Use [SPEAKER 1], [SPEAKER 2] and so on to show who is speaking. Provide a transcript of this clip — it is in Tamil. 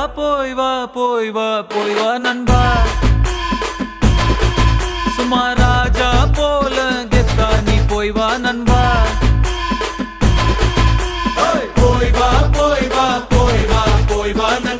[SPEAKER 1] போய் வா போய் வா போய் வா நண்பா சும்மா ராஜா போல கெத்தா நீ போய் வா நண்பா போய் வா போய் வா போய் வா போய் வா நண்பா